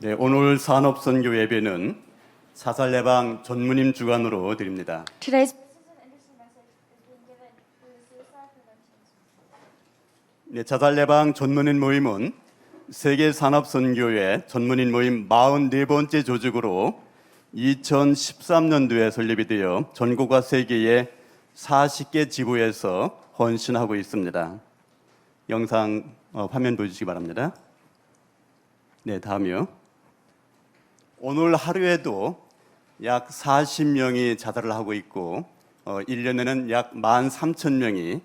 네, 오늘 산업선교 예배는 자살 예방 전문인 주관으로 드립니다. Today's 네, 자살 예방 전문인 모임은 세계 산업선교회 전문인 모임 44번째 조직으로 2013년도에 설립이 되어 전국과 세계의 40개 지부에서 헌신하고 있습니다. 영상 화면 보여주시기 바랍니다. 네, 다음이요. 오늘 하루에도 약 40명이 자살을 하고 있고 1년에는 약 13,000명이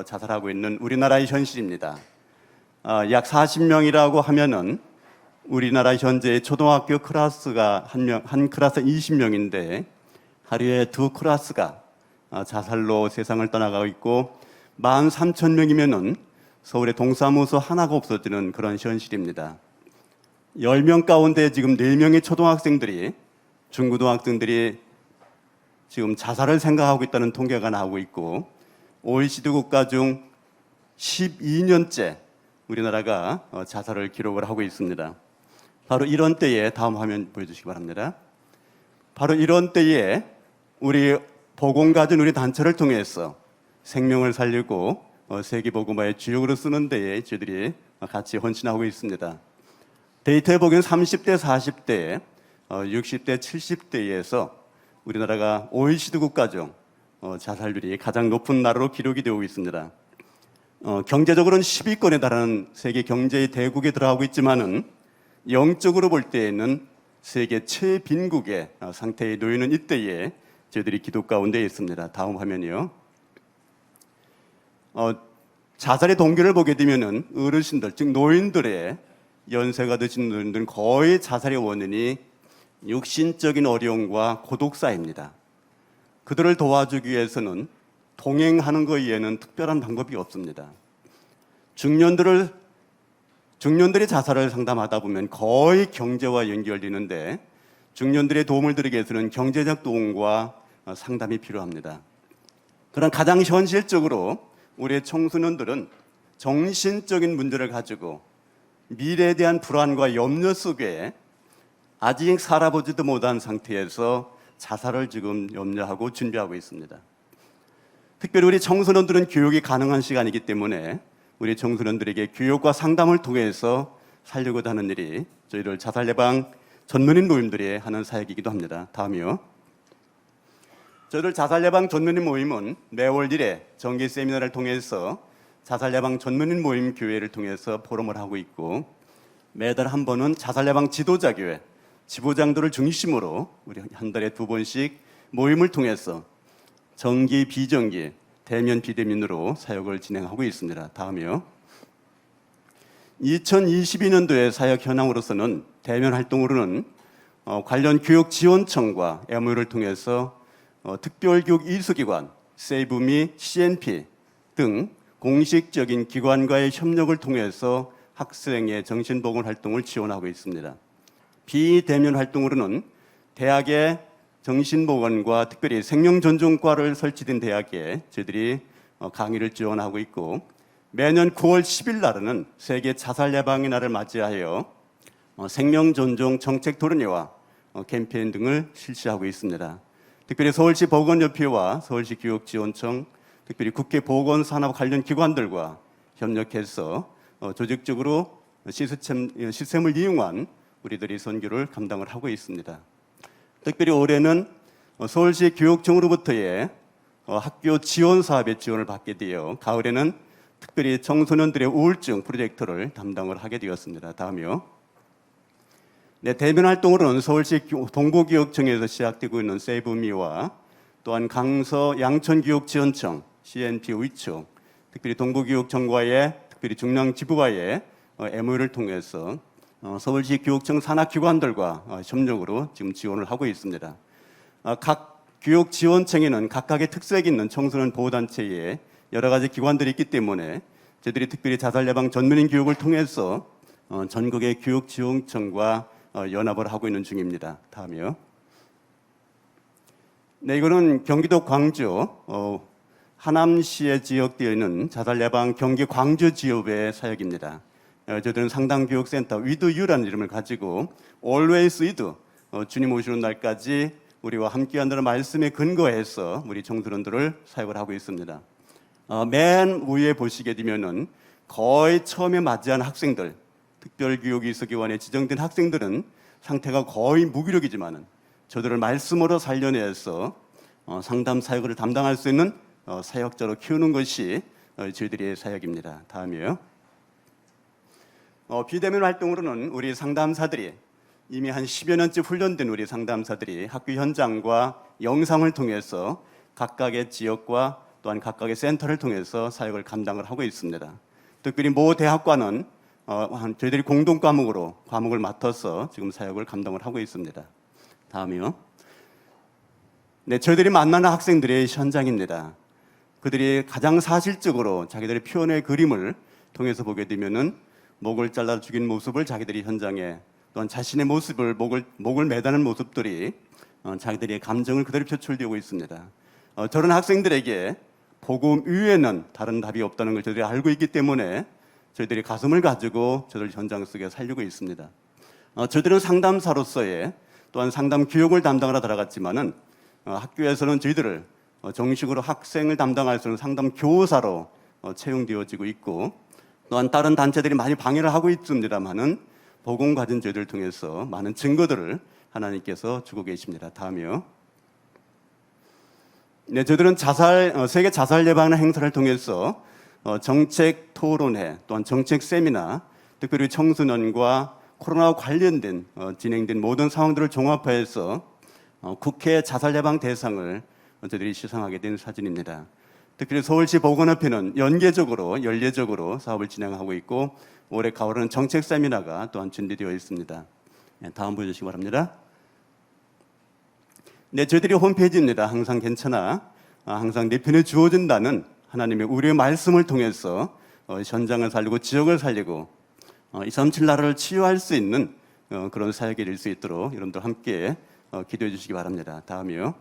자살하고 있는 우리나라의 현실입니다. 약 40명이라고 하면은 우리나라 현재 초등학교 클래스가 한 클래스 20명인데 하루에 두 클래스가 자살로 세상을 떠나가고 있고 13,000명이면은 서울에 동사무소 하나가 없어지는 그런 현실입니다. 10명 가운데 지금 4명의 초등학생들이 중고등학생들이 지금 자살을 생각하고 있다는 통계가 나오고 있고 OECD 국가 중 12년째 우리나라가 자살을 기록을 하고 있습니다. 바로 이런 때에 다음 화면 보여주시기 바랍니다. 바로 이런 때에 우리 복음 가진 우리 단체를 통해서 생명을 살리고 세계복음화의 주역으로 쓰는 데에 저희들이 같이 헌신하고 있습니다. 데이터에 보기엔 30대, 40대, 60대, 70대에서 우리나라가 OECD 국가 중 자살률이 가장 높은 나라로 기록이 되고 있습니다. 경제적으로는 10위권에 달하는 세계 경제의 대국에 들어가고 있지만은 영적으로 볼 때에는 세계 최빈국의 상태에 놓이는 이때에 저희들이 기도 가운데 있습니다. 다음 화면이요. 자살의 동기를 보게 되면은 어르신들, 즉 노인들의 연세가 드신 분들은 거의 자살의 원인이 육신적인 어려움과 고독사입니다. 그들을 도와주기 위해서는 동행하는 것 이외에는 특별한 방법이 없습니다. 중년들이 자살을 상담하다 보면 거의 경제와 연결되는데 중년들의 도움을 드리기 위해서는 경제적 도움과 상담이 필요합니다. 그런 가장 현실적으로 우리의 청소년들은 정신적인 문제를 가지고 미래에 대한 불안과 염려 속에 아직 살아보지도 못한 상태에서 자살을 지금 염려하고 준비하고 있습니다. 특별히 우리 청소년들은 교육이 가능한 시간이기 때문에 우리 청소년들에게 교육과 상담을 통해서 살려고자 하는 일이 저희들 자살 예방 전문인 모임들이 하는 사역이기도 합니다. 다음이요. 저희들 자살 예방 전문인 모임은 매월 1회 정기 세미나를 통해서 자살 예방 전문인 모임 교회를 통해서 포럼을 하고 있고 매달 한 번은 자살 예방 지도자 교회 지부장들을 중심으로 우리 한 달에 2번씩 모임을 통해서 정기, 비정기, 대면, 비대면으로 사역을 진행하고 있습니다. 다음이요. 2022년도의 사역 현황으로서는 대면 활동으로는 관련 교육지원청과 MOU를 통해서 특별교육 이수기관, 세이브 및 CNP 등 공식적인 기관과의 협력을 통해서 학생의 정신보건 활동을 지원하고 있습니다. 비대면 활동으로는 대학의 정신보건과 특별히 생명존중과를 설치된 대학에 저희들이 강의를 지원하고 있고 매년 9월 10일 날은 세계 자살 예방의 날을 맞이하여 생명존중 정책 토론회와 캠페인 등을 실시하고 있습니다. 특별히 서울시 보건협회와 서울시 교육지원청, 특별히 국회 보건산업 관련 기관들과 협력해서 조직적으로 시스템을 이용한 우리들이 선교를 감당을 하고 있습니다. 특별히 올해는 서울시 교육청으로부터의 학교 지원 사업의 지원을 받게 되어 가을에는 특별히 청소년들의 우울증 프로젝트를 담당을 하게 되었습니다. 다음이요. 네, 대면 활동으로는 서울시 동부교육청에서 시작되고 있는 세이브미와 또한 강서 양천교육지원청, CNP 위촉, 특별히 동부교육청과의 특별히 중랑지부와의 MOU를 통해서 서울시 교육청 산하기관들과 협력으로 지금 지원을 하고 있습니다. 각 교육지원청에는 각각의 특색이 있는 청소년 보호단체에 여러 가지 기관들이 있기 때문에 저희들이 특별히 자살 예방 전문인 교육을 통해서 전국의 교육지원청과 연합을 하고 있는 중입니다. 다음이요. 네, 이거는 경기도 광주 하남시에 지역되어 있는 자살 예방 경기 광주 지역의 사역입니다. 저희들은 상담교육센터 with you라는 이름을 가지고 always with 주님 오시는 날까지 우리와 함께한다는 말씀에 근거해서 우리 청소년들을 사역을 하고 있습니다. 맨 위에 보시게 되면은 거의 처음에 맞이한 학생들, 특별교육이수기관에 지정된 학생들은 상태가 거의 무기력이지만은 저들을 말씀으로 살려내서 상담 사역을 담당할 수 있는 사역자로 키우는 것이 저희들의 사역입니다. 다음이요. 비대면 활동으로는 우리 상담사들이 이미 한 10여 년째 훈련된 우리 상담사들이 학교 현장과 영상을 통해서 각각의 지역과 또한 각각의 센터를 통해서 사역을 감당을 하고 있습니다. 특별히 모 대학과는 저희들이 공동 과목을 맡아서 지금 사역을 감당을 하고 있습니다. 다음이요. 네, 저희들이 만나는 학생들의 현장입니다. 그들이 가장 사실적으로 자기들의 표현의 그림을 통해서 보게 되면은 목을 잘라 죽인 모습을 자기들이 현장에, 또한 자신의 모습을 목을 매다는 모습들이 자기들의 감정을 그대로 표출되고 있습니다. 저런 학생들에게 복음 이외에는 다른 답이 없다는 걸 저희들이 알고 있기 때문에 저희들이 가슴을 가지고 저들 현장 속에 살리고 있습니다. 저희들은 상담사로서의 또한 상담 교육을 담당하러 들어갔지만은 학교에서는 저희들을 정식으로 학생을 담당할 수 있는 상담 교사로 채용되어지고 있고, 또한 다른 단체들이 많이 방해를 하고 있습니다만은 복음 가진 저희들을 통해서 많은 증거들을 하나님께서 주고 계십니다. 다음이요. 네, 저희들은 세계 자살 예방 행사를 통해서 정책 토론회, 또한 정책 세미나, 특별히 청소년과 코로나와 관련된 진행된 모든 상황들을 종합해서 국회 자살 예방 대상을 저희들이 시상하게 된 사진입니다. 특별히 서울시 보건협회는 연례적으로 사업을 진행하고 있고, 올해 가을에는 정책 세미나가 또한 준비되어 있습니다. 네, 다음 보여주시기 바랍니다. 네, 저희들이 홈페이지입니다. 항상 괜찮아, 항상 내 편에 주어진다는 하나님의 우리의 말씀을 통해서 현장을 살리고 지역을 살리고 237 나라를 치유할 수 있는 그런 사역이 될 수 있도록 여러분들 함께 기도해 주시기 바랍니다. 다음이요.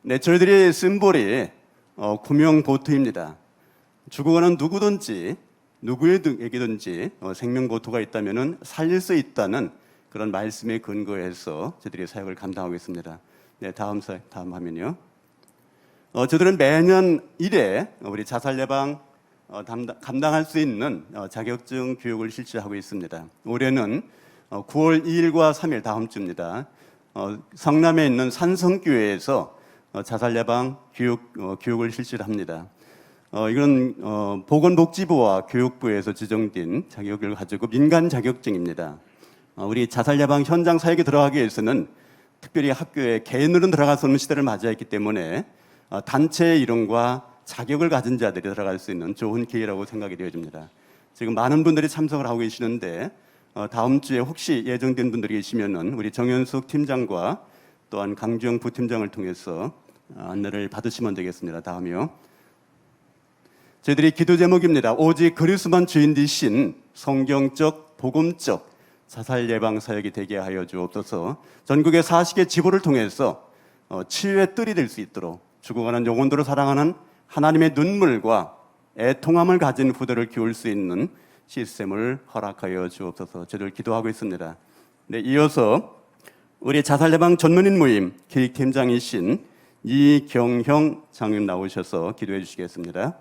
네, 저희들이 심볼이 구명 보트입니다. 죽어가는 누구에게든지 생명 보트가 있다면은 살릴 수 있다는 그런 말씀에 근거해서 저희들이 사역을 감당하고 있습니다. 네, 다음 화면이요. 저들은 매년 1회 우리 자살 예방 감당할 수 있는 자격증 교육을 실시하고 있습니다. 올해는 9월 2일과 3일 다음 주입니다. 성남에 있는 산성교회에서 자살 예방 교육을 실시를 합니다. 이건 보건복지부와 교육부에서 지정된 자격을 가지고 민간 자격증입니다. 우리 자살 예방 현장 사역에 들어가기 위해서는 특별히 학교에 개인으로 들어가서 오는 시대를 맞이했기 때문에 단체의 이름과 자격을 가진 자들이 들어갈 수 있는 좋은 기회라고 생각이 되어집니다. 지금 많은 분들이 참석을 하고 계시는데 다음 주에 혹시 예정된 분들이 계시면은 우리 정현숙 팀장과 또한 강주영 부팀장을 통해서 안내를 받으시면 되겠습니다. 다음이요. 저희들이 기도 제목입니다. 오직 그리스도만 주인 되신 성경적 복음적 자살 예방 사역이 되게 하여 주옵소서. 전국의 40개 지부를 통해서 치유의 뜰이 될 수 있도록 죽어가는 영혼들을 사랑하는 하나님의 눈물과 애통함을 가진 후대를 키울 수 있는 시스템을 허락하여 주옵소서. 저희들 기도하고 있습니다. 네, 이어서 우리 자살 예방 전문인 모임 기획팀장이신 이경형 장님 나오셔서 기도해 주시겠습니다.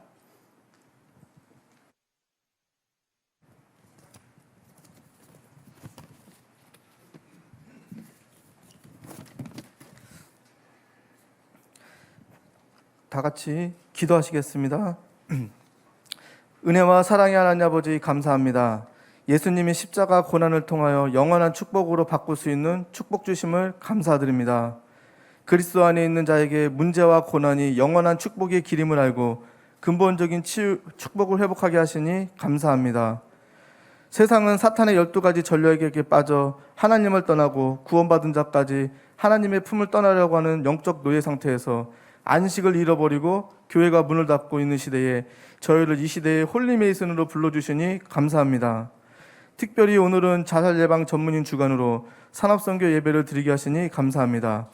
다 같이 기도하시겠습니다. 은혜와 사랑의 하나님 아버지 감사합니다. 예수님이 십자가 고난을 통하여 영원한 축복으로 바꿀 수 있는 축복 주심을 감사드립니다. 그리스도 안에 있는 자에게 문제와 고난이 영원한 축복의 길임을 알고 근본적인 축복을 회복하게 하시니 감사합니다. 세상은 사탄의 12가지 전략에게 빠져 하나님을 떠나고 구원받은 자까지 하나님의 품을 떠나려고 하는 영적 노예 상태에서 안식을 잃어버리고 교회가 문을 닫고 있는 시대에 저희를 이 시대의 홀리메이슨으로 불러주시니 감사합니다. 특별히 오늘은 자살 예방 전문인 주간으로 산업선교 예배를 드리게 하시니 감사합니다.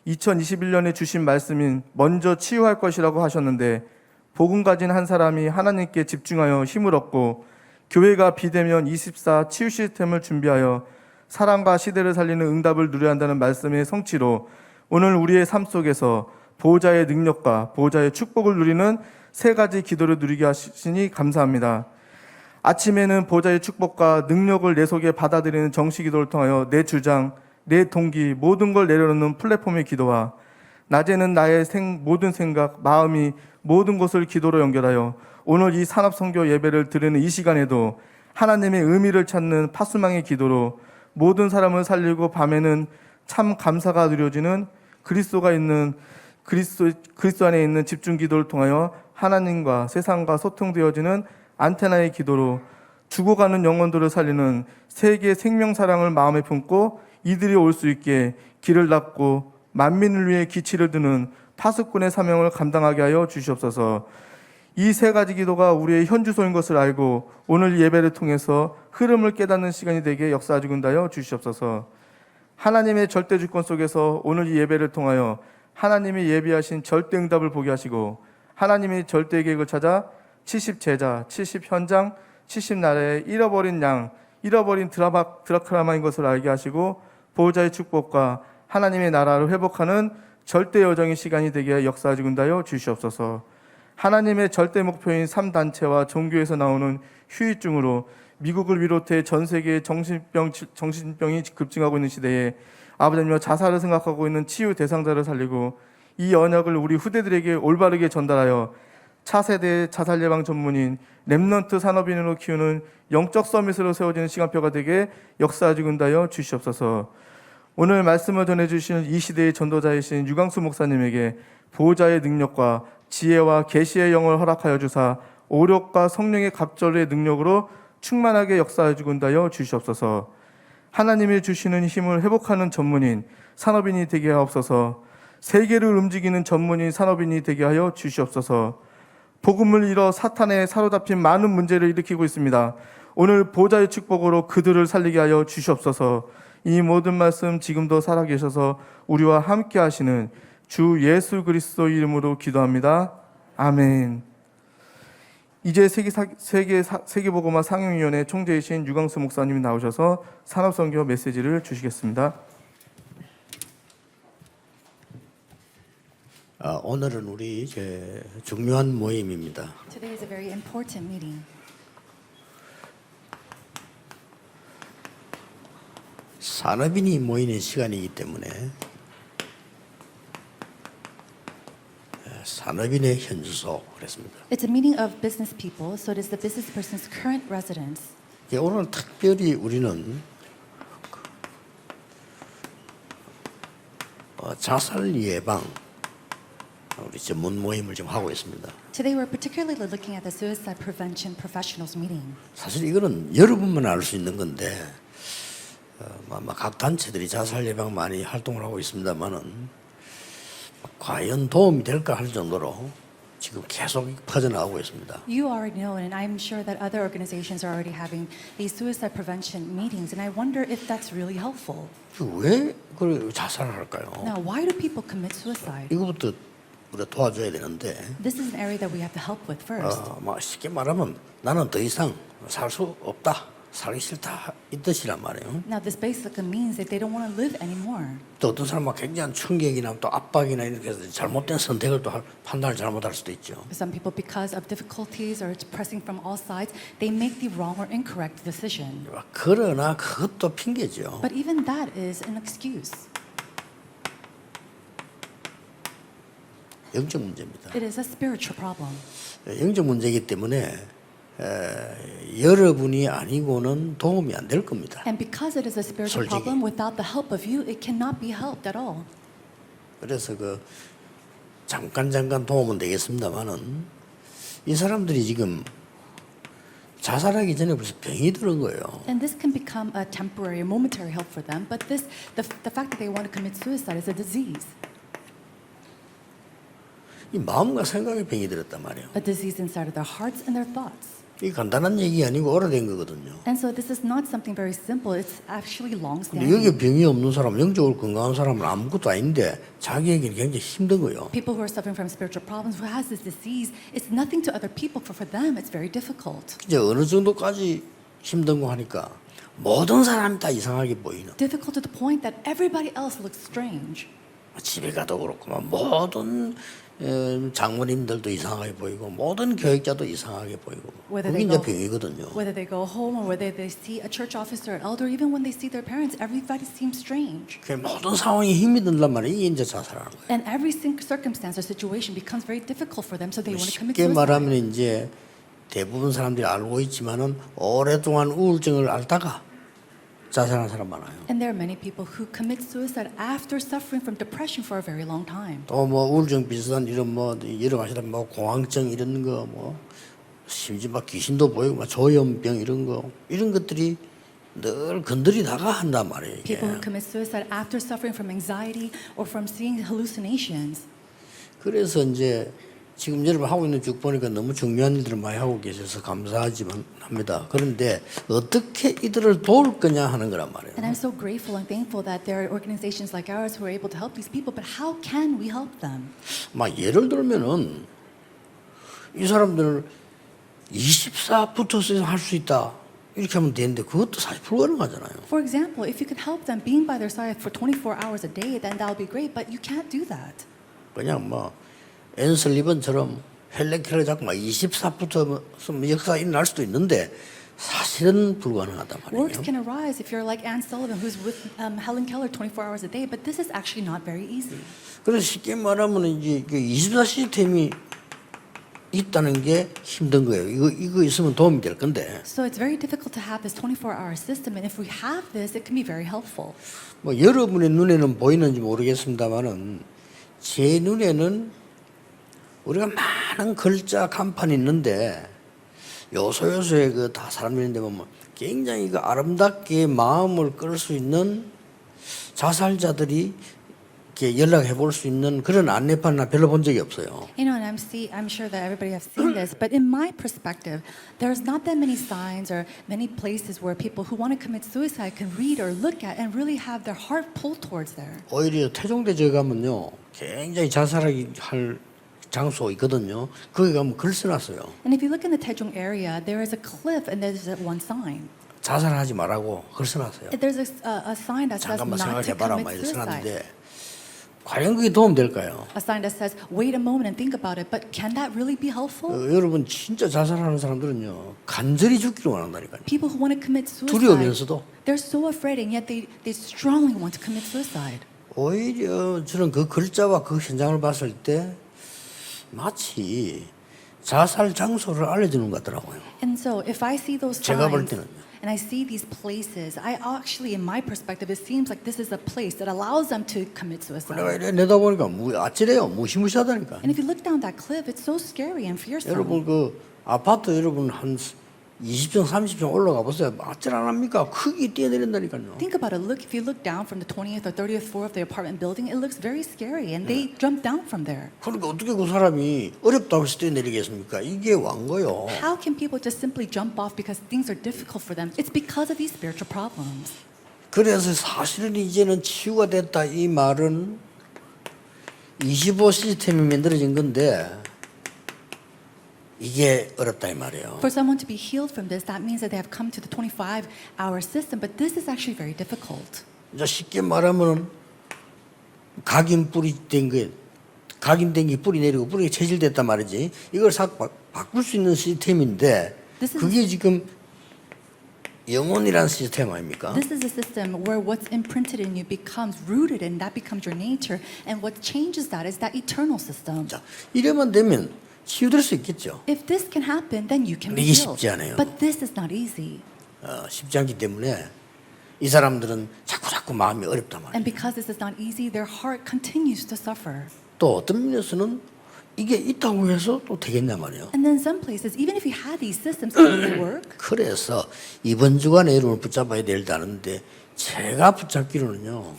2021년에 주신 말씀인 먼저 치유할 것이라고 하셨는데 복음 가진 한 사람이 하나님께 집중하여 힘을 얻고 교회가 비대면 24 치유 시스템을 준비하여 사랑과 시대를 살리는 응답을 누려야 한다는 말씀의 성취로 오늘 우리의 삶 속에서 보호자의 능력과 보호자의 축복을 누리는 세 가지 기도를 누리게 하시니 감사합니다. 아침에는 보호자의 축복과 능력을 내 속에 받아들이는 정식 기도를 통하여 내 주장, 내 동기, 모든 걸 내려놓는 플랫폼의 기도와 낮에는 나의 모든 생각, 마음이 모든 것을 기도로 연결하여 오늘 이 산업선교 예배를 드리는 이 시간에도 하나님의 의미를 찾는 파수망의 기도로 모든 사람을 살리고 밤에는 참 감사가 누려지는 그리스도 안에 있는 집중 기도를 통하여 하나님과 세상과 소통되어지는 안테나의 기도로 죽어가는 영혼들을 살리는 세계 생명 사랑을 마음에 품고 이들이 올 수 있게 길을 닫고 만민을 위해 기치를 드는 파수꾼의 사명을 감당하게 하여 주시옵소서. 이 세 가지 기도가 우리의 현주소인 것을 알고 오늘 예배를 통해서 흐름을 깨닫는 시간이 되게 역사하시군다여 주시옵소서. 하나님의 절대 주권 속에서 오늘 이 예배를 통하여 하나님이 예비하신 절대 응답을 보게 하시고 하나님의 절대 계획을 찾아 70 제자, 70 현장, 70 나라의 잃어버린 양, 잃어버린 드라크라마인 것을 알게 하시고 보호자의 축복과 하나님의 나라를 회복하는 절대 여정의 시간이 되게 역사하시군다여 주시옵소서. 하나님의 절대 목표인 3단체와 종교에서 나오는 휴유증으로 미국을 비롯해 전 세계의 정신병이 급증하고 있는 시대에 아버지며 자살을 생각하고 있는 치유 대상자를 살리고 이 언약을 우리 후대들에게 올바르게 전달하여 차세대 자살 예방 전문인 렘넌트 산업인으로 키우는 영적 서밋으로 세워지는 시간표가 되게 역사하시군다여 주시옵소서. 오늘 말씀을 전해주시는 이 시대의 전도자이신 유광수 목사님에게 보호자의 능력과 지혜와 계시의 영을 허락하여 주사 오력과 성령의 갑절의 능력으로 충만하게 역사해 주군다여 주시옵소서. 하나님이 주시는 힘을 회복하는 전문인 산업인이 되게 하옵소서. 세계를 움직이는 전문인 산업인이 되게 하여 주시옵소서. 복음을 잃어 사탄에 사로잡힌 많은 문제를 일으키고 있습니다. 오늘 보호자의 축복으로 그들을 살리게 하여 주시옵소서. 이 모든 말씀 지금도 살아계셔서 우리와 함께 하시는 주 예수 그리스도 이름으로 기도합니다. 아멘. 이제 세계복음화 상임위원회 총재이신 유광수 목사님이 나오셔서 산업선교 메시지를 주시겠습니다. 오늘은 우리 중요한 모임입니다. Today is a very important meeting. 산업인이 모이는 시간이기 때문에 산업인의 현주소 그랬습니다. It's a meeting of business people, so it is the business person's current residence. 오늘 특별히 우리는 자살 예방 우리 전문 모임을 지금 하고 있습니다. Today we're particularly looking at the suicide prevention professionals meeting. 사실 이거는 여러분만 알 수 있는 건데 각 단체들이 자살 예방 많이 활동을 하고 있습니다만은 과연 도움이 될까 할 정도로 지금 계속 퍼져나가고 있습니다. You already know, and I'm sure that other organizations are already having these suicide prevention meetings, and I wonder if that's really helpful. 왜 그 자살을 할까요? Now, why do people commit suicide? 이거부터 우리가 도와줘야 되는데 This is an area that we have to help with first. 쉽게 말하면 나는 더 이상 살 수 없다, 살기 싫다 이 뜻이란 말이에요. Now, this basically means that they don't want to live anymore. 또 어떤 사람은 굉장한 충격이나 또 압박이나 이렇게 해서 잘못된 선택을 또 판단을 잘못할 수도 있죠. Some people, because of difficulties or pressing from all sides, they make the wrong or incorrect decision. 그러나 그것도 핑계죠. But even that is an excuse. 영적 문제입니다. It is a spiritual problem. 영적 문제이기 때문에 여러분이 아니고는 도움이 안 될 겁니다. And because it is a spiritual 솔직히. problem, without the help of you, it cannot be helped at all. 그래서 잠깐 도움은 되겠습니다만은 이 사람들이 지금 자살하기 전에 벌써 병이 들은 거예요. And this can become a temporary, momentary help for them. But the fact that they want to commit suicide is a disease. 이 마음과 생각에 병이 들었단 말이에요. A disease inside of their hearts and their thoughts. 이 간단한 얘기 아니고 오래된 거거든요. And so this is not something very simple. It's actually 근데 long-standing. 여기 병이 없는 사람, 영적으로 건강한 사람은 아무것도 아닌데 자기에게는 굉장히 힘든 거예요. People who are suffering from spiritual problems, who has this disease, it's nothing to other people. For them, it's very difficult. 이제 어느 정도까지 힘든 거 하니까 모든 사람이 다 이상하게 보이는. Difficult to the point that everybody else looks strange. 집에 가도 그렇고 모든 장모님들도 이상하게 보이고 모든 교육자도 이상하게 보이고 Whether 그게 they 이제 go- 병이거든요. Whether they go home or whether they see a church officer or elder, even when they see their parents, everybody seems strange. 그 모든 상황이 힘이 든단 말이에요. 이게 이제 자살하는 거예요. And every circumstance or situation becomes very difficult for them, so they want to commit 쉽게 말하면 suicide. 이제 대부분 사람들이 알고 있지만은 오랫동안 우울증을 앓다가 자살하는 사람 많아요. And there are many people who commit suicide after suffering from depression for a very long time. 또 뭐 우울증 비슷한 이런 뭐 여러 가지 뭐 공황증 이런 거 뭐 심지어 막 귀신도 보이고 막 조현병 이런 거 이런 것들이 늘 건드리다가 한단 말이에요. 이게. People who commit suicide after suffering from anxiety or from seeing hallucinations. 그래서 이제 지금 여러분 하고 있는 쭉 보니까 너무 중요한 일들을 많이 하고 계셔서 감사하지만 합니다. 그런데 어떻게 이들을 도울 거냐 하는 거란 말이에요. And I'm so grateful and thankful that there are organizations like ours who are able to help these people, but how can we help them? 막 예를 들면은 이 사람들을 24 붙어서 할 수 있다 이렇게 하면 되는데 그것도 사실 불가능하잖아요. For example, if you can help them being by their side for 24 hours a day, then that would be great, but you can't do that. 그냥 뭐 앤슬리번처럼 헬렌켈러 잡고 막 24부터 역사가 일어날 수도 있는데 사실은 불가능하단 Works 말이에요. can arise if you're like Anne Sullivan, who's with Helen Keller 24 hours a day, but this is actually not very easy. 그래서 쉽게 말하면 이제 24 시스템이 있다는 게 힘든 거예요. 이거 있으면 도움이 될 건데 So it's very difficult to have this 24-hour system, and if we have this, it can be very helpful. 뭐 여러분의 눈에는 보이는지 모르겠습니다만은 제 눈에는 우리가 많은 글자 간판이 있는데 요소요소에 그 다 사람들인데 보면 굉장히 그 아름답게 마음을 끌 수 있는 자살자들이 이렇게 연락해 볼 수 있는 그런 안내판은 별로 본 적이 없어요. You know, and I'm sure that everybody has seen this, but in my perspective, there's not that many signs or many places where people who want to commit suicide can read or look at and really have their heart pulled towards there. 오히려 태종대제 가면요 굉장히 자살하기 할 장소 있거든요. 거기 가면 글 써놨어요. And if you look in the Taejong area, there is a cliff and there's one sign. 자살하지 말라고 글 써놨어요. There's a sign that says 잠깐만 not to 생각해봐라 막 commit 이렇게 suicide. 써놨는데 과연 그게 도움 될까요? A sign that says, wait a moment and think about it, but can that really be helpful? 여러분 진짜 자살하는 사람들은요 간절히 죽기를 원한다니까요. People who want to commit suicide, 두려우면서도 they're so afraid and yet they strongly want to commit suicide. 오히려 저는 그 글자와 그 현장을 봤을 때 마치 자살 장소를 알려주는 것 같더라고요. And so if I see those 제가 볼 signs 때는요. and I see these places, I actually, in my perspective, it seems like this is a place that allows them to commit 내가 suicide. 이래 내다보니까 아찔해요. 무시무시하다니까. And if you look down that cliff, it's so scary and fearsome. 여러분 그 아파트 여러분 한 20층 30층 올라가 보세요. 아찔 안 합니까? 크게 뛰어내린다니까요. Think about it. Look, if you look down from the 20th or 30th floor of the apartment building, it looks very scary, and they jump down from there. 그러니까 어떻게 그 사람이 어렵다고 해서 뛰어내리겠습니까? 이게 왕거요. How can people just simply jump off because things are difficult for them? It's because of these spiritual problems. 그래서 사실은 이제는 치유가 됐다 이 말은 25 시스템이 만들어진 건데 이게 어렵다 이 말이에요. For someone to be healed from this, that means that they have come to the 25-hour system, but this is actually very difficult. 이제 쉽게 말하면 각인 뿌리 된 게 각인된 게 뿌리 내리고 뿌리가 체질됐단 말이지. 이걸 싹 바꿀 수 있는 시스템인데 그게 지금 영혼이라는 시스템 아닙니까? This is a system where what's imprinted in you becomes rooted and that becomes your nature, and what changes that is that eternal system. 자, 이래만 되면 치유될 수 있겠죠. If this can happen, then you can be 이게 healed. 쉽지 않아요. But this is not easy. 쉽지 않기 때문에 이 사람들은 자꾸 마음이 어렵단 말이에요. And because this is not easy, their heart continues to suffer. 또 어떤 면에서는 이게 있다고 해서 또 되겠냐 말이에요. And then some places, even if you had these systems, can they work? 그래서 이번 주간에 여러분을 붙잡아야 될다는데 제가 붙잡기로는요.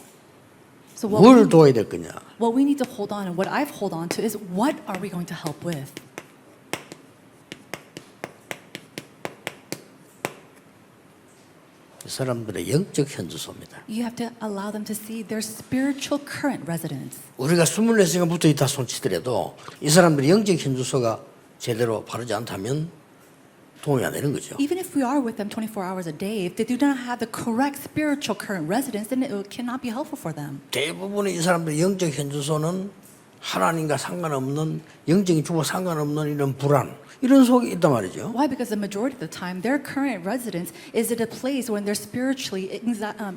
So 뭘 도와야 될 거냐. what we need to hold on and what I've hold on to is what are we going to help with? 이 사람들의 영적 현주소입니다. You have to allow them to see their spiritual current residence. 우리가 24시간 붙어 있다 손치더라도 이 사람들의 영적 현주소가 제대로 바르지 않다면 도움이 안 되는 거죠. Even if we are with them 24 hours a day, if they do not have the correct spiritual current residence, then it cannot be helpful for them. 대부분의 이 사람들의 영적 현주소는 하나님과 상관없는 영적인 주와 상관없는 이런 불안 이런 속에 있단 말이죠. Why? Because the majority of the time, their current residence is at a place when they're spiritually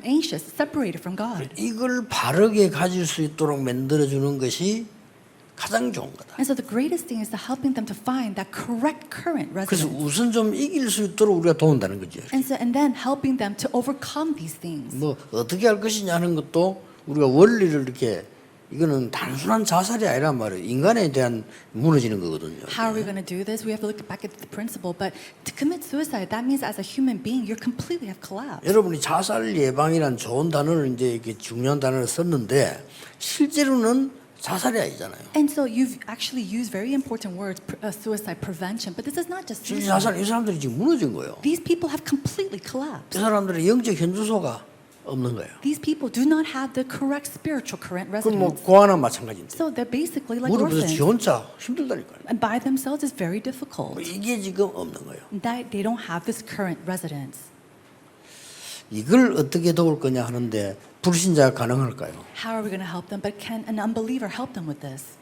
anxious, separated from God. 이걸 바르게 가질 수 있도록 만들어주는 것이 가장 좋은 거다. And so the greatest thing is to helping them to find that correct current 그래서 residence. 우선 좀 이길 수 있도록 우리가 도운다는 거죠. And then helping them to overcome these things. 뭐 어떻게 할 것이냐 하는 것도 우리가 원리를 이렇게 이거는 단순한 자살이 아니란 말이에요. 인간에 대한 무너지는 거거든요. How are we going to do this? We have to look back at the principle. But to commit suicide, that means as a human being, you're completely have collapsed. 여러분이 자살 예방이란 좋은 단어를 이제 이렇게 중요한 단어를 썼는데 실제로는 자살이 아니잖아요. And so you've actually used very important words, suicide prevention. But this is not just 실제 suicide. 자살 이 사람들이 지금 무너진 거예요. These people have completely 이 collapsed. 사람들의 영적 현주소가 없는 거예요. These people do not have the correct spiritual current 그럼 뭐 residence. 고아나 마찬가지인데 So they're basically like 무릎에서 지 orphans. 혼자 힘들다니까요. And by themselves is very difficult. 이게 지금 없는 거예요. That they don't have this current residence. 이걸 어떻게 도울 거냐 하는데 불신자가 가능할까요? How are we going to help them? But can an unbeliever help them with this?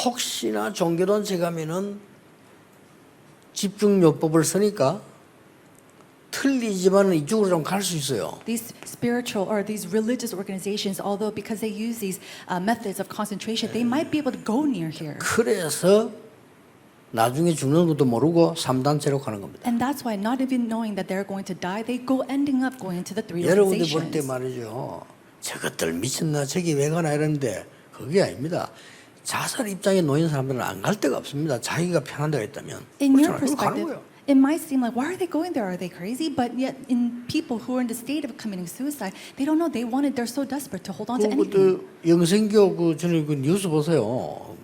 혹시나 종교단체 가면은 집중요법을 쓰니까 틀리지만 이쪽으로 좀 갈 수 있어요. These spiritual or these religious organizations, although because they use these methods of concentration, they might be able to go near here. 그래서 나중에 죽는 것도 모르고 3단체로 가는 겁니다. And that's why, not even knowing that they're going to die, they go ending up going into the three 여러분들 볼 때 organizations. 말이죠. 저것들 미쳤나 저기 왜 가나 이러는데 그게 아닙니다. 자살 입장에 놓인 사람들은 안 갈 데가 없습니다. 자기가 편한 데가 있다면. In your 그렇잖아요. 그거 가는 perspective, 거예요. it might seem like, why are they going there? Are they crazy? But yet, in people who are in the state of committing suicide, they don't know. They're so desperate to hold on to anything. 영생교 그 전에 그 뉴스 보세요.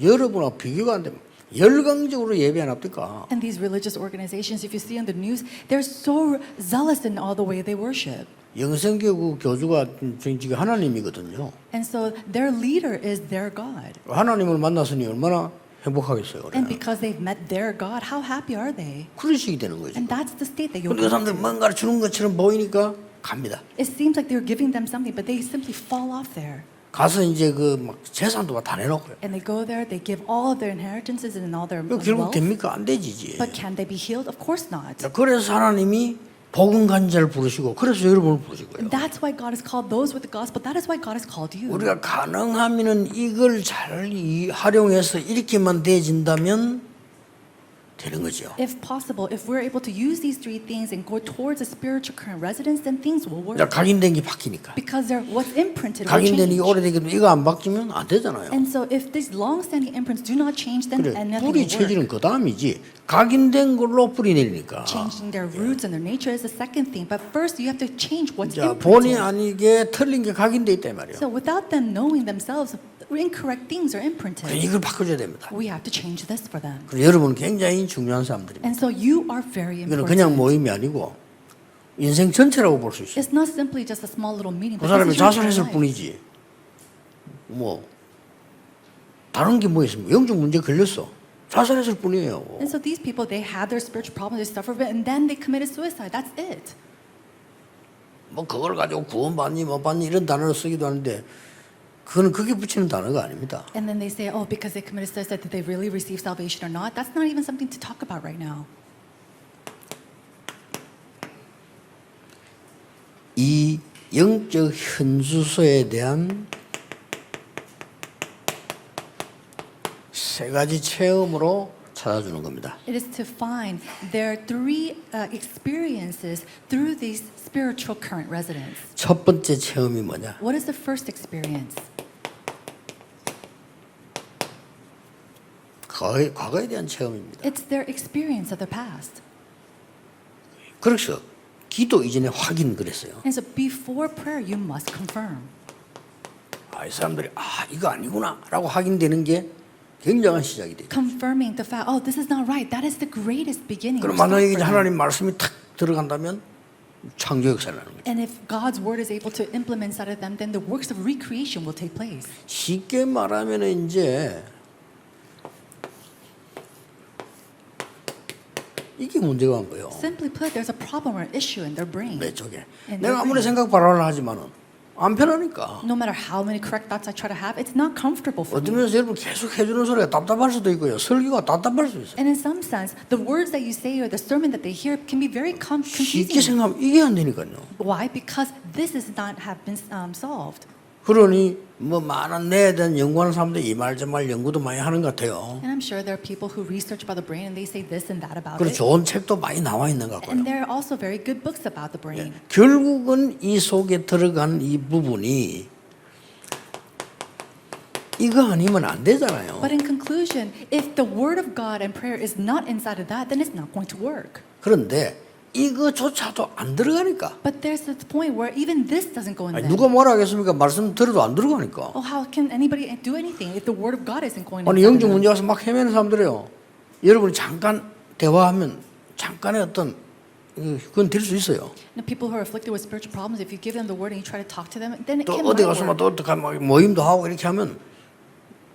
여러분하고 비교가 안 됩니다. 열광적으로 예배 안 합니까? And these religious organizations, if you see on the news, they're so zealous in all the way they worship. 영생교 그 교주가 지금 하나님이거든요. And so their leader is their God. 하나님을 만났으니 얼마나 행복하겠어요. And because they've met their God, how happy are they? 그런 식이 되는 거죠. And that's the state that you'll 근데 그 go 사람들 to. 뭔가를 주는 것처럼 보이니까 갑니다. It seems like they're giving them something, but they simply fall off there. 가서 이제 그 막 재산도 다 내놓고요. And they go there, they give all of their inheritances and all their 그 결국 wealth. 됩니까? 안 되지. But can they be healed? Of course not. 그래서 하나님이 복음 간자를 부르시고 그래서 여러분을 부르신 거예요. And that's why God has called those with the gospel. That is why God has called you. 우리가 가능하면은 이걸 잘 활용해서 이렇게만 되어진다면 되는 거죠. If possible, if we're able to use these three things and go towards a spiritual current residence, then things will work. 자, 각인된 게 바뀌니까. Because they're what's imprinted will 각인된 change. 게 오래되기도 이거 안 바뀌면 안 되잖아요. And so if these long-standing imprints do not change, then 그래, and nothing 뿌리 will work. 체질은 그 다음이지. 각인된 걸로 뿌리 내리니까. Changing their roots and their nature is the second thing. But first, you have to change what's 자, 본의 imprinted. 아니게 틀린 게 각인돼 있단 말이에요. So without them knowing themselves, incorrect things are imprinted. 이걸 바꿔줘야 됩니다. We have to change this for them. 그래서 여러분 굉장히 중요한 사람들입니다. And so you are very 이거는 important. 그냥 모임이 아니고 인생 전체라고 볼 수 있어요. It's not simply just a small little meeting. 그 But 사람이 this is your 자살했을 entire life. 뿐이지. 뭐 다른 게 뭐 있습니까? 영적 문제 걸렸어. 자살했을 뿐이에요. And so these people, they had their spiritual problems, they suffered from it, and then they committed suicide. That's it. 뭐 그걸 가지고 구원받니 뭐 받니 이런 단어를 쓰기도 하는데 그거는 그게 붙이는 단어가 아닙니다. And then they say, oh, because they committed suicide, did they really receive salvation or not? That's not even something to talk about right now. 이 영적 현주소에 대한 세 가지 체험으로 찾아주는 겁니다. It is to find their three experiences through these spiritual current residents. 첫 번째 체험이 뭐냐? What is the first experience? 과거에 대한 체험입니다. It's their experience of the past. 그래서 기도 이전에 확인 그랬어요. And so before prayer, you must confirm. 이 사람들이 이거 아니구나라고 확인되는 게 굉장한 시작이 돼요. Confirming the fact, oh, this is not right. That is the greatest beginning. 그럼 or start 만약에 for them. 하나님 말씀이 탁 들어간다면 창조 역사를 하는 거죠. And if God's word is able to implement inside of them, then the works of recreation will take place. 쉽게 말하면 이제 이게 문제가 온 거예요. Simply put, there's a problem or issue in their brain. 내 쪽에. And 내가 their 아무리 brain. 생각 발언을 하지만은 안 편하니까. No matter how many correct thoughts I try to have, it's not comfortable for 어떤 me. 면에서 여러분 계속 해주는 소리가 답답할 수도 있고요. 설교가 답답할 수도 있어요. And in some sense, the words that you say or the sermon that they hear can be very 쉽게 confusing. 생각하면 이게 안 되니까요. Why? Because this is not have been solved. 그러니 뭐 많은 뇌에 대한 연구하는 사람들이 이 말 저 말 연구도 많이 하는 것 같아요. And I'm sure there are people who research about the brain and they say this and that about 그리고 it. 좋은 책도 많이 나와 있는 것 같고요. And there are also very good books about the brain. 결국은 이 속에 들어간 이 부분이 이거 아니면 안 되잖아요. But in conclusion, if the word of God and prayer is not inside of that, then it's not going to work. 그런데 이거조차도 안 들어가니까. But there's the point where even this doesn't go in 아니, there. 누가 뭐라 하겠습니까? 말씀 들어도 안 들어가니까. Oh, how can anybody do anything if the word of God isn't going 아니 inside of 영적 them? 문제 와서 막 헤매는 사람들이요. 여러분이 잠깐 대화하면 잠깐의 어떤 그건 될 수 있어요. The people who are afflicted with spiritual problems, if you give them the word and you try to talk to them, then it 또 can 어디 might 가서 work. 또 어떻게 막 모임도 하고 이렇게 하면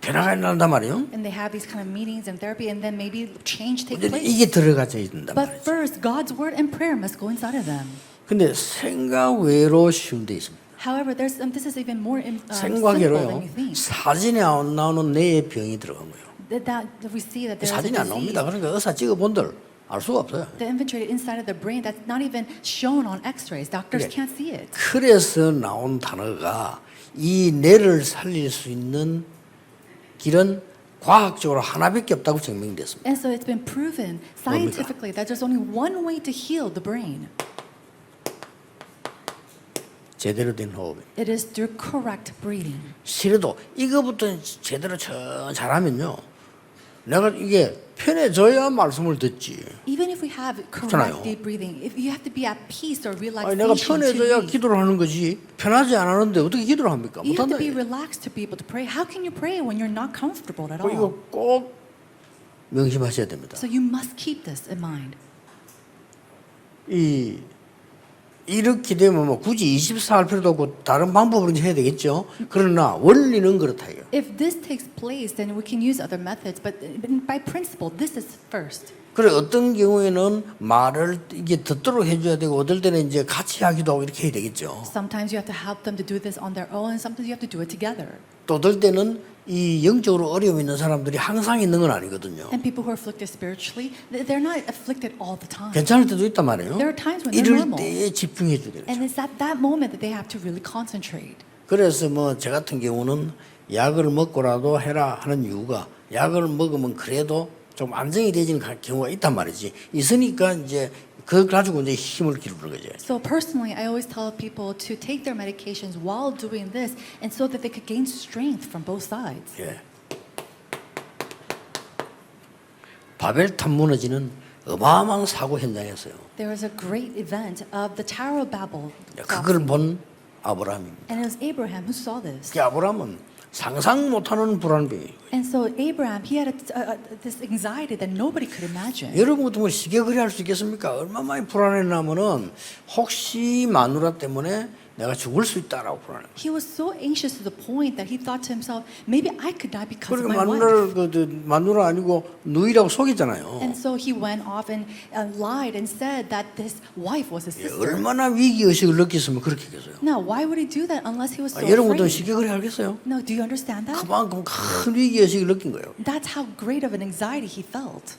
변화가 일어난단 말이에요. And they have these kind of meetings and therapy, and then maybe change take 근데 place. 이게 들어가야 된단 But 말이죠. first, God's word and prayer must go inside of them. 근데 생각 외로 쉬운 데 있습니다. However, this is even more 생각 simple than 외로요. you think. 사진에 안 나오는 뇌의 병이 들어간 거예요. That we see that there's a 사진이 안 disease 나옵니다. 그러니까 의사 찍어본들 알 수가 없어요. that infiltrated inside of the brain that's not even shown on X-rays. Doctors can't see it. 그래서 나온 단어가 이 뇌를 살릴 수 있는 길은 과학적으로 하나밖에 없다고 증명됐습니다. And so it's been proven scientifically that there's only one way to heal the brain. 제대로 된 호흡. It is through correct breathing. 실에도 이거부터 제대로 잘하면요. 내가 이게 편해져야 말씀을 듣지. Even if we have 그렇잖아요. correct deep breathing, if you have to be at peace or 아니 내가 relaxation to 편해져야 breathe. 기도를 하는 거지. 편하지 않았는데 어떻게 기도를 합니까? You have 못한다. to be 이게. relaxed to be able to pray. How can you pray when you're not comfortable at 이거 all? 꼭 명심하셔야 됩니다. So you must keep this in mind. 이렇게 되면 뭐 굳이 24 할 필요도 없고 다른 방법으로 해야 되겠죠. 그러나 원리는 그렇다 이거. If this takes place, then we can use other methods. But by principle, this is first. 그래 어떤 경우에는 말을 이게 듣도록 해줘야 되고 어떨 때는 이제 같이 하기도 하고 이렇게 해야 되겠죠. Sometimes you have to help them to do this on their own, and sometimes you have to do it together. 또 어떨 때는 이 영적으로 어려움 있는 사람들이 항상 있는 건 아니거든요. And people who are afflicted spiritually, they're not afflicted all the time. 괜찮을 때도 있단 말이에요. There are times when they're 이럴 normal. 때에 집중해 줘야 되겠죠. And it's at that moment that they have to really concentrate. 그래서 뭐 저 같은 경우는 약을 먹고라도 해라 하는 이유가 약을 먹으면 그래도 좀 안정이 되지는 경우가 있단 말이지. 있으니까 이제 그걸 가지고 이제 힘을 기르는 거죠. So personally, I always tell people to take their medications while doing this, and so that they could gain strength from both sides. 예. 바벨탑 무너지는 어마어마한 사고 현장이었어요. There was a great event of the Tower of Babel, 그걸 본 아브라함입니다. and it was Abraham who saw this. 그 아브라함은 상상 못하는 불안비. And so Abraham, he had this anxiety that nobody could imagine. 여러분 같은 걸 쉽게 그리 할 수 있겠습니까? 얼마 많이 불안했냐면은 혹시 마누라 때문에 내가 죽을 수 있다라고 불안해. He was so anxious to the point that he thought to himself, maybe I could die because of 그리고 my 마누라를 wife. 마누라 아니고 누이라고 속였잖아요. And so he went off and lied and said that this wife was his sister. 얼마나 위기 의식을 느꼈으면 그렇게 했겠어요. Now, why would he do that unless he was so 여러분도 afraid? 쉽게 그리 알겠어요? No, do you understand that? 그만큼 큰 위기 의식을 느낀 거예요. That's how great of an anxiety he felt.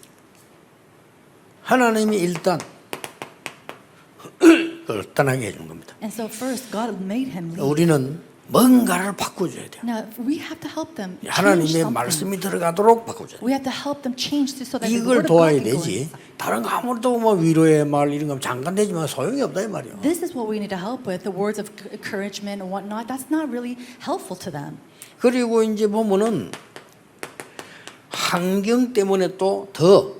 하나님이 일단 그걸 떠나게 해준 겁니다. And so first, God made him leave. 우리는 뭔가를 바꿔줘야 돼요. Now, we have to help them change 하나님의 something. 말씀이 들어가도록 바꿔줘야 돼요. We have to help them change so that the 이걸 word of God 도와야 can go 되지. inside. 다른 거 아무것도 뭐 위로의 말 이런 거 잠깐 되지만 소용이 없다 이 말이에요. This is what we need to help with, the words of encouragement and whatnot. That's not really helpful to them. 그리고 이제 보면은 환경 때문에 또 더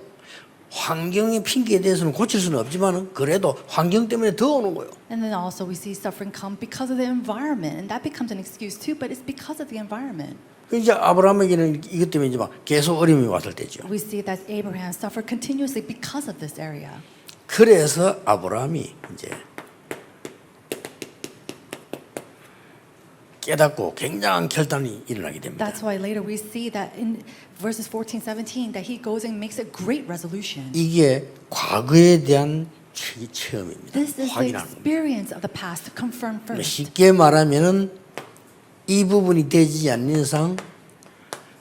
환경의 핑계에 대해서는 고칠 수는 없지만은 그래도 환경 때문에 더 오는 거예요. And then also we see suffering come because of the environment, and that becomes an excuse too, but it's because of the environment. 이제 아브라함에게는 이것 때문에 이제 막 계속 어려움이 왔을 때죠. We see that Abraham suffered continuously because of this area. 그래서 아브라함이 이제 깨닫고 굉장한 결단이 일어나게 됩니다. That's why later we see that in verses 14, 17 that he goes and makes a great resolution. 이게 과거에 대한 체험입니다. This is the 확인하는 겁니다. experience of the past to confirm first. 쉽게 말하면은 이 부분이 되지 않는 이상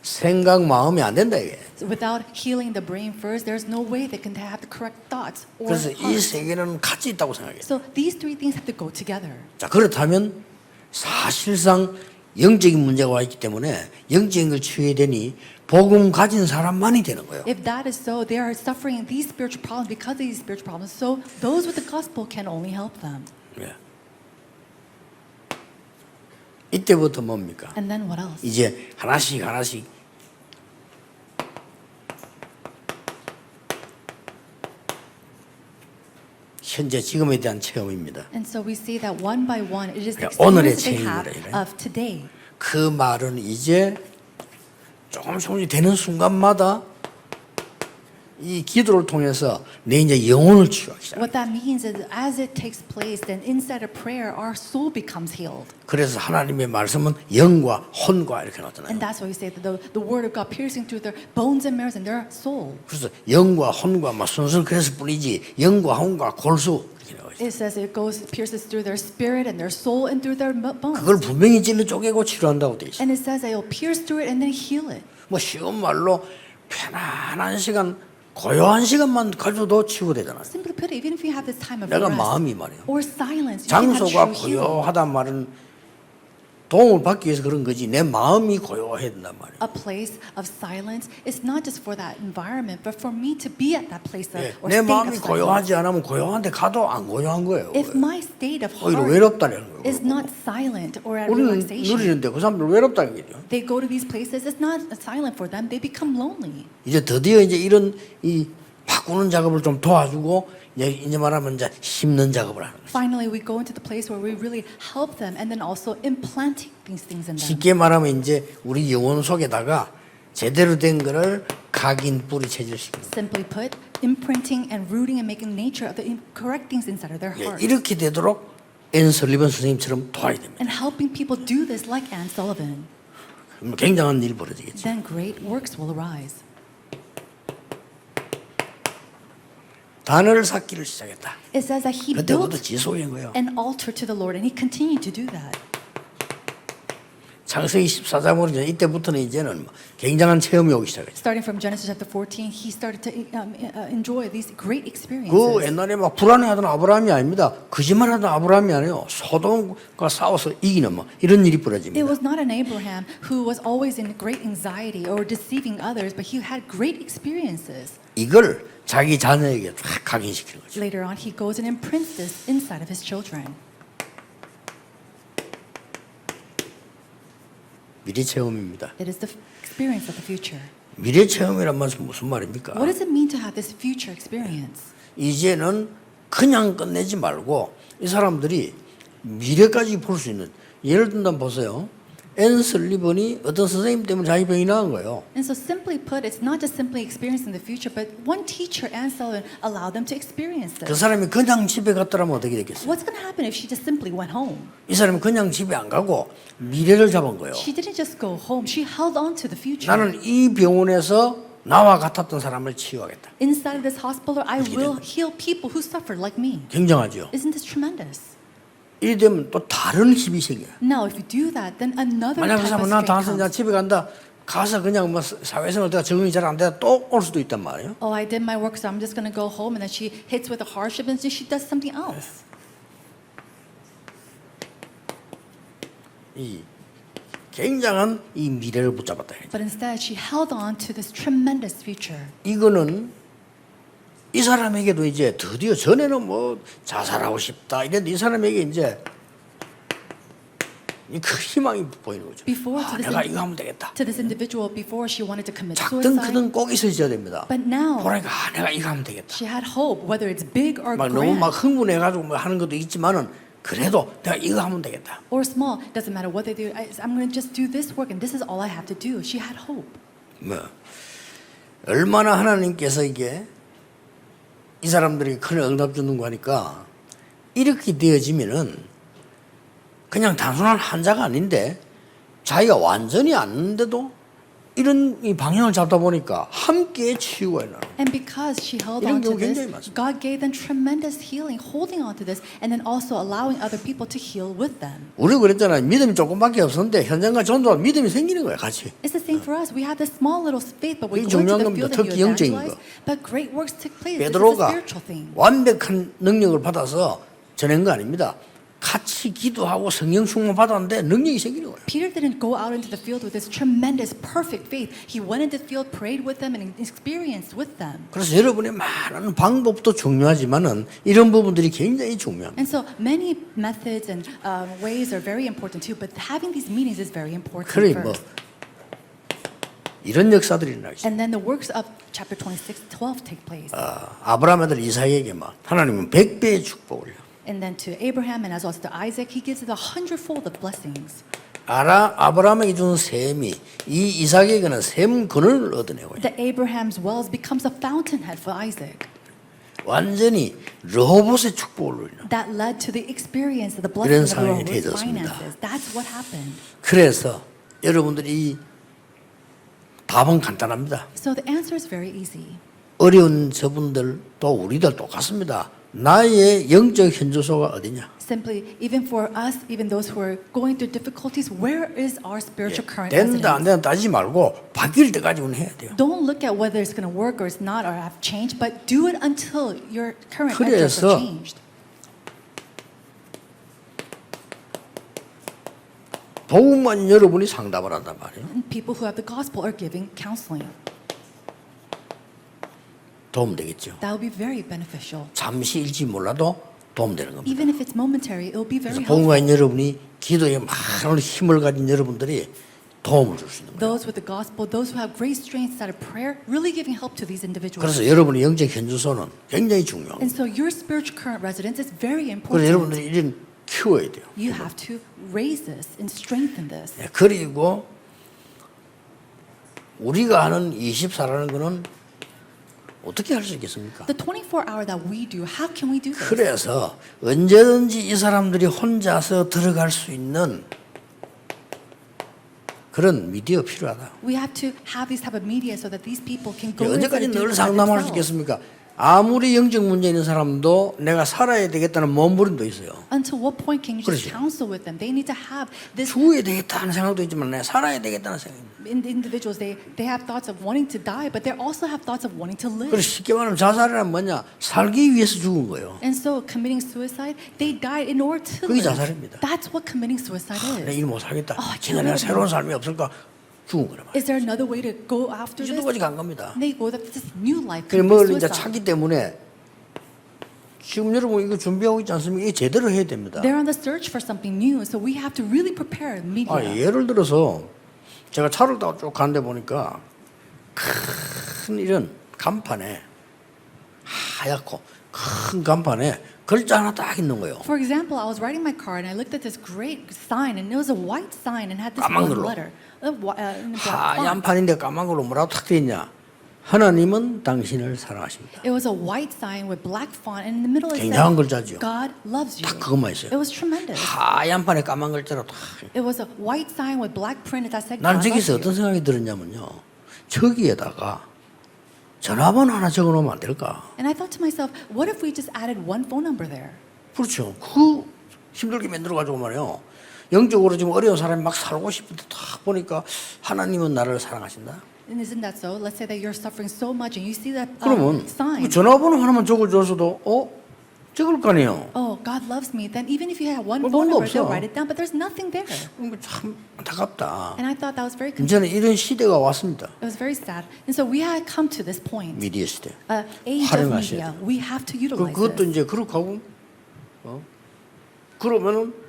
생각 마음이 안 된다 이게. So without healing the brain first, there's no way they can have the correct thoughts or 그래서 이 heart. 세 개는 같이 있다고 생각해요. So these three things have to go together. 자, 그렇다면 사실상 영적인 문제가 와 있기 때문에 영적인 걸 치유해야 되니 복음 가진 사람만이 되는 거예요. If that is so, they are suffering these spiritual problems because of these spiritual problems. So those with the gospel can only help them. 예. 이때부터 뭡니까? And then what else? 이제 하나씩 현재 지금에 대한 체험입니다. And so we see that one by one, it is the 그러니까 오늘의 experience that they have 체험입니다, of today. 그 말은 이제 조금씩 되는 순간마다 이 기도를 통해서 내 이제 영혼을 치유하기 시작. What that means is as it takes place, then inside of prayer, our soul becomes healed. 그래서 하나님의 말씀은 영과 혼과 이렇게 나타나요. And that's why we say that the word of God piercing through their bones and marrows and their soul. 그래서 영과 혼과 막 순수를 그랬을 뿐이지 영과 혼과 골수 이렇게 나와 있어요. It says it goes pierces through their spirit and their soul and through their bones. 그걸 분명히 찔러 쪼개고 치료한다고 돼 있어요. And it says that it'll pierce through it and then heal it. 뭐 쉬운 말로 편안한 시간, 고요한 시간만 가져도 치유되잖아요. Simply put, even if you have this time of 내가 rest 마음이 말이에요. or silence, you can have 장소가 true healing. 고요하단 말은 도움을 받기 위해서 그런 거지 내 마음이 고요해야 된단 말이에요. A place of silence is not just for that environment, but for me to be at that place of, 예, or 내 state of 마음이 silence. 고요하지 않으면 고요한데 가도 안 고요한 거예요. If my state of 오히려 heart 외롭다는 거예요. is not silent or at 우리는 relaxation, 누리는데 그 사람들 외롭다는 거죠. they go to these places, it's not silent for them, they become lonely. 이제 드디어 이제 이런 이 바꾸는 작업을 좀 도와주고 이제 말하면 이제 심는 작업을 하는 거예요. Finally, we go into the place where we really help them and then also implanting these things in them. 쉽게 말하면 이제 우리 영혼 속에다가 제대로 된 거를 각인 뿌리 체질시키는 거예요. Simply put, imprinting and rooting and making nature of the correct things inside of their 예, heart. 이렇게 되도록 앤 설리번 선생님처럼 도와야 됩니다. And helping people do this like Anne Sullivan. 그럼 굉장한 일이 벌어지겠죠. Then great works will arise. 단을 쌓기를 시작했다. It says that he 그때부터 built 지속인 거예요. an altar to the Lord and he continued to do that. 창세기 14장으로 이제 이때부터는 이제는 뭐 굉장한 체험이 오기 시작했죠. Starting from Genesis chapter 14, he started to enjoy these great 그 experiences. 옛날에 막 불안해하던 아브라함이 아닙니다. 거짓말하던 아브라함이 아니에요. 소돔과 싸워서 이기는 뭐 이런 일이 It 벌어집니다. was not an Abraham who was always in great anxiety or deceiving others, but he had great experiences. 이걸 자기 자녀에게 쫙 각인시키는 거죠. Later on, he goes and imprints this inside of his children. 미래 체험입니다. It is the experience of the future. 미래 체험이란 말은 무슨 말입니까? What does it mean to have this future experience? 이제는 그냥 끝내지 말고 이 사람들이 미래까지 볼 수 있는 예를 든다면 보세요. 앤 설리번이 어떤 선생님 때문에 자기 병이 나은 거예요. And so simply put, it's not just simply experiencing the future, but one teacher, Anne Sullivan, allowed them to experience 그 this. 사람이 그냥 집에 갔더라면 어떻게 됐겠어요? What's going to happen if she just simply went home? 이 사람이 그냥 집에 안 가고 미래를 잡은 거예요. She didn't just go home, she held on to the future. 나는 이 병원에서 나와 같았던 사람을 치유하겠다. Inside of this hospital, I 이렇게 will 된 heal people who suffered like me. 굉장하죠. Isn't this tremendous? 이래 되면 또 다른 힘이 생겨요. Now, if you do that, then another 만약 그 type 사람은 of 나 strength 당선 나 comes. 집에 간다. 가서 그냥 뭐 사회생활 내가 적응이 잘 안 돼서 또 올 수도 있단 말이에요. Oh, I did my work, so I'm just going to go home. And then she hits with a hardship and so she does something else. 이 굉장한 이 미래를 붙잡았다. But instead, she held on to this tremendous future. 이거는 이 사람에게도 이제 드디어 전에는 뭐 자살하고 싶다 이랬는데 이 사람에게 이제 그 희망이 보이는 거죠. Before 아, to this 내가 이거 하면 되겠다. To this individual, before she wanted to commit 작든 suicide, 크든 꼭 있어야 됩니다. but now 보니까 아, 내가 이거 하면 되겠다. she had hope, whether it's big or 막 너무 막 grand 흥분해가지고 뭐 하는 것도 있지만은 그래도 내가 이거 하면 되겠다. or small. Doesn't matter what they do. I'm going to just do this work, and this is all I have to do. She had hope. 뭐 얼마나 하나님께서 이게 이 사람들이 큰 응답 주는 거니까 이렇게 되어지면은 그냥 단순한 환자가 아닌데 자기가 완전히 않는데도 이런 이 방향을 잡다 보니까 함께 치유가 일어나요. And because she held 이런 on to 경우 this, 굉장히 많습니다. God gave them tremendous healing, holding on to this, and then also allowing other people to heal with them. 우리가 그랬잖아요. 믿음이 조금밖에 없었는데 현장과 전도하면 믿음이 생기는 거예요, 같이. It's the same for us. We have this small little faith, but we 이게 go into 중요한 the 겁니다. field and 특히 you 영적인 evangelize. 거. But great works took place. This is a 베드로가 spiritual thing. 완벽한 능력을 받아서 전한 거 아닙니다. 같이 기도하고 성령 충만 받았는데 능력이 생기는 거예요. Peter didn't go out into the field with this tremendous, perfect faith. He went into the field, prayed with them, and experienced with them. 그래서 여러분의 많은 방법도 중요하지만은 이런 부분들이 굉장히 중요합니다. And so many methods and ways are very important too, but having these meetings is very important 그래 뭐 first. 이런 역사들이 일어나기 시작해요. And then the works of chapter 26:12 take place. 아브라함 아들 이삭에게 막 하나님은 100배의 축복을 And then to Abraham and as also to Isaac, he gives it 100-fold of blessings. 아브라함에게 준 셈이 이 이삭에게는 셈근을 얻어내고 That Abraham's wells becomes a fountainhead for Isaac. 완전히 르호봇의 축복을 누리는. That led to the experience of the 이런 blessing of 상황이 Lord's 되어졌습니다. finances. That's what happened. 그래서 여러분들이 답은 간단합니다. So the answer is very easy. 어려운 저분들 또 우리들 똑같습니다. 나의 영적 현주소가 어디냐? Simply, even for us, even those who are going through difficulties, where is our spiritual current 된다 안 residence? 된다 따지지 말고 바뀔 때까지는 해야 돼요. Don't look at whether it's going to work or it's not or have changed, but do it until your current 그래서 metrics are changed. 복음만 여러분이 상담을 한단 말이에요. And people who have the gospel are giving counseling. 도움 되겠죠. That will be very beneficial. 잠시 일지 몰라도 도움 되는 겁니다. Even if it's momentary, it will be very 그래서 helpful. 복음가인 여러분이 기도에 많은 힘을 가진 여러분들이 도움을 줄 수 있는 거예요. Those with the gospel, those who have great strengths out of prayer, really giving help to these individuals. 그래서 여러분의 영적 현주소는 굉장히 중요합니다. And so your spiritual current residence is very 그래서 important. 여러분들이 이런 키워야 돼요. You have to raise this and strengthen this. 네, 그리고 우리가 하는 24라는 거는 어떻게 할 수 있겠습니까? The 24-hour that we do, how can we do this? 그래서 언제든지 이 사람들이 혼자서 들어갈 수 있는 그런 미디어 필요하다. We have to have this type of media so that these people can go in 언제까지 and do 늘 it by 상담할 수 themselves. 있겠습니까? 아무리 영적 문제 있는 사람도 내가 살아야 되겠다는 몸부림도 있어요. Until what point can you just 그렇죠. counsel with them? They need to have this. 죽어야 되겠다는 생각도 있지만 내가 살아야 되겠다는 생각입니다. Individuals, they have thoughts of wanting to die, but they also have thoughts of wanting to live. 그래서 쉽게 말하면 자살이란 뭐냐? 살기 위해서 죽은 거예요. And so committing suicide, they died in order to 그게 live. 자살입니다. That's what committing suicide 내가 is. 일 못 살겠다. I 진짜 can't 내가 live 새로운 now. 삶이 없을까? 죽은 거란 말이에요. Is there another way to go after 이 this? 정도까지 간 겁니다. And they go after this new life. 그래 뭘 committing 이제 suicide. 찾기 때문에 지금 여러분 이거 준비하고 있지 않습니까? 이게 제대로 해야 됩니다. They're on the search for something new, so we have to really prepare media. 예를 들어서 제가 차를 타고 쭉 가는데 보니까 큰 이런 간판에 하얗고 큰 간판에 글자 하나 딱 있는 거예요. For example, I was riding my car and I looked at this great sign, and it was a white sign and had this 까만 one 글로. letter, in black 하얀 font. 판인데 까만 걸로 뭐라고 탁 돼 있냐? 하나님은 당신을 사랑하십니다. It was a white sign with black font, and in the middle it 굉장한 said, 글자죠. "God loves you." 딱 그것만 있어요. It was tremendous. 하얀 판에 까만 글자로 탁. It was a white sign with black print that said, 난 "God loves 저기서 you." 어떤 생각이 들었냐면요. 저기에다가 전화번호 하나 적어놓으면 안 될까? And I thought to myself, what if we just added one phone number there? 그렇죠. 그 힘들게 만들어가지고 말이에요. 영적으로 지금 어려운 사람이 막 살고 싶은데 딱 보니까 하나님은 나를 사랑하신다. And isn't that so? Let's say that you're suffering so much and you see that 그러면 sign. 그 전화번호 하나만 적어줘서도 적을 거 아니에요. Oh, God loves me. Then even if you have one 뭐 phone 뭔가 number, they'll 없어. write it down, but there's nothing there. 참 안타깝다. And I thought that was very confusing. 이제는 이런 시대가 왔습니다. It was very sad. And so we had come to this point, 미디어 시대. age of 활용하셔야 media. We have to utilize 그것도 this. 이제 그렇게 하고 그러면은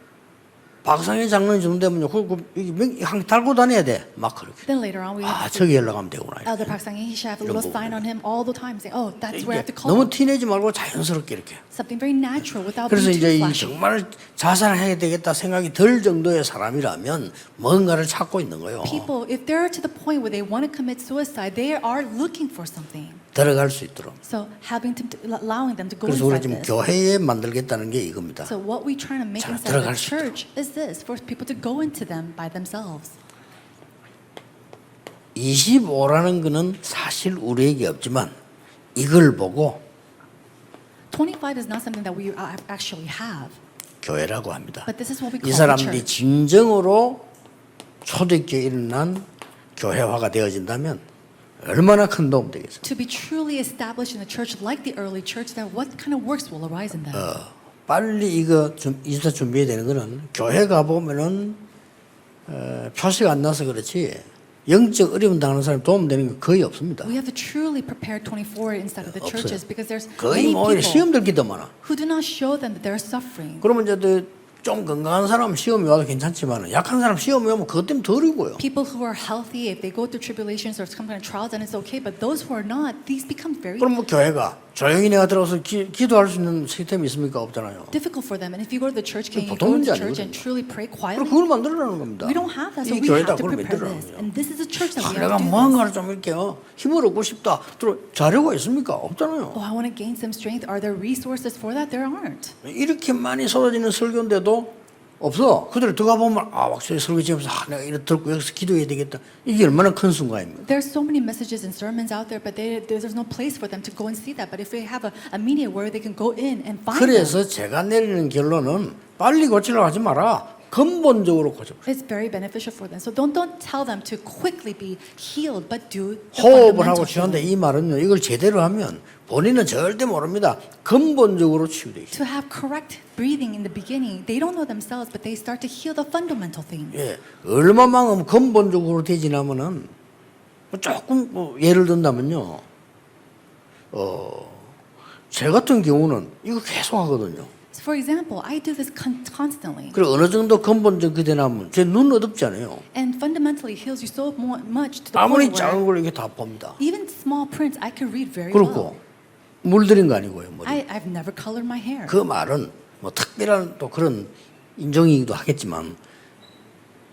박상희 장로님 정도 되면요. 이게 한 달고 다녀야 돼. 막 그렇게. Then later on, we had 저기 연락하면 되구나. Elder Park Sang, he should have a 이런 little sign on him all the time saying, oh, that's where I have to call. 너무 티내지 말고 자연스럽게 이렇게. Something very natural without 그래서 being 이제 too 이 flashy. 정말 자살해야 되겠다 생각이 들 정도의 사람이라면 뭔가를 찾고 있는 거예요. People, if they're to the point where they want to commit suicide, they are looking for something. 들어갈 수 있도록. So allowing them to go 그래서 우리 inside 지금 this. 교회에 만들겠다는 게 이겁니다. So what we're trying to make 자, inside 들어갈 the 수 church is this, for people to go into them by themselves. 25라는 거는 사실 우리에게 없지만 이걸 보고 25 is not something that we actually have. 교회라고 합니다. But this is what we 이 call the 사람들이 church. 진정으로 초대교회에 일어난 교회화가 되어진다면 얼마나 큰 도움 되겠어요. To be truly established in the church like the early church, then what kind of works will arise in them? 빨리 이거 좀 이사 준비해야 되는 거는 교회 가 보면은 표시가 안 나서 그렇지 영적 어려움 당하는 사람 도움 되는 거 거의 없습니다. We have to truly prepare 24 inside of the 없어요. churches because there's 거의 many 뭐 people 시험 들기도 많아. who do not show them that they're suffering. 그러면 이제 좀 건강한 사람 시험이 와도 괜찮지만 약한 사람 시험이 오면 그것 때문에 더 어려고요. People who are healthy, if they go through tribulations or some kind of trials, then it's okay. But those who are not, these become very 그럼 뭐 교회가 조용히 내가 들어가서 기도할 수 있는 시스템이 있습니까? 없잖아요. difficult for them. And if you go to the church, can you 보통 go to 문제 the church and 아니거든요. truly pray 그럼 quietly? 그걸 만들어라는 겁니다. We don't have that, so 이 we 교회다 have to 그걸 prepare 만들어라는 this. 거예요. And this is a church that we 내가 have to do this. 무언가를 좀 이렇게 힘을 얻고 싶다. 자료가 있습니까? 없잖아요. Oh, I want to gain some strength. Are there resources for that? There aren't. 이렇게 많이 쏟아지는 설교인데도 없어. 그대로 들어가 보면 확실히 설교 지면서 내가 이렇게 듣고 여기서 기도해야 되겠다. 이게 얼마나 큰 순간입니까? There's so many messages and sermons out there, but there's no place for them to go and see that. But if they have a media where they can go in and find them, 그래서 제가 내리는 결론은 빨리 고치려고 하지 마라. 근본적으로 고쳐. it's very beneficial for them. So don't tell them to quickly be healed, but do the 호흡을 하고 fundamental 치유한다. healing. 이 말은요. 이걸 제대로 하면 본인은 절대 모릅니다. 근본적으로 치유돼 있어요. To have correct breathing in the beginning, they don't know themselves, but they start to heal the fundamental things. 예, 얼마만큼 근본적으로 되지나면은 조금 예를 든다면요. 제 같은 경우는 이거 계속 하거든요. So for example, I do this constantly, 그리고 어느 정도 근본적 그 되나면 제 눈 어둡지 않아요. and fundamentally heals you so much to the 아무리 point 작은 where 걸 이렇게 다 봅니다. even small prints I can read very 그렇고 well. 물들인 거 아니고요. 머리. I've never colored my hair. 그 말은 뭐 특별한 또 그런 인종이기도 하겠지만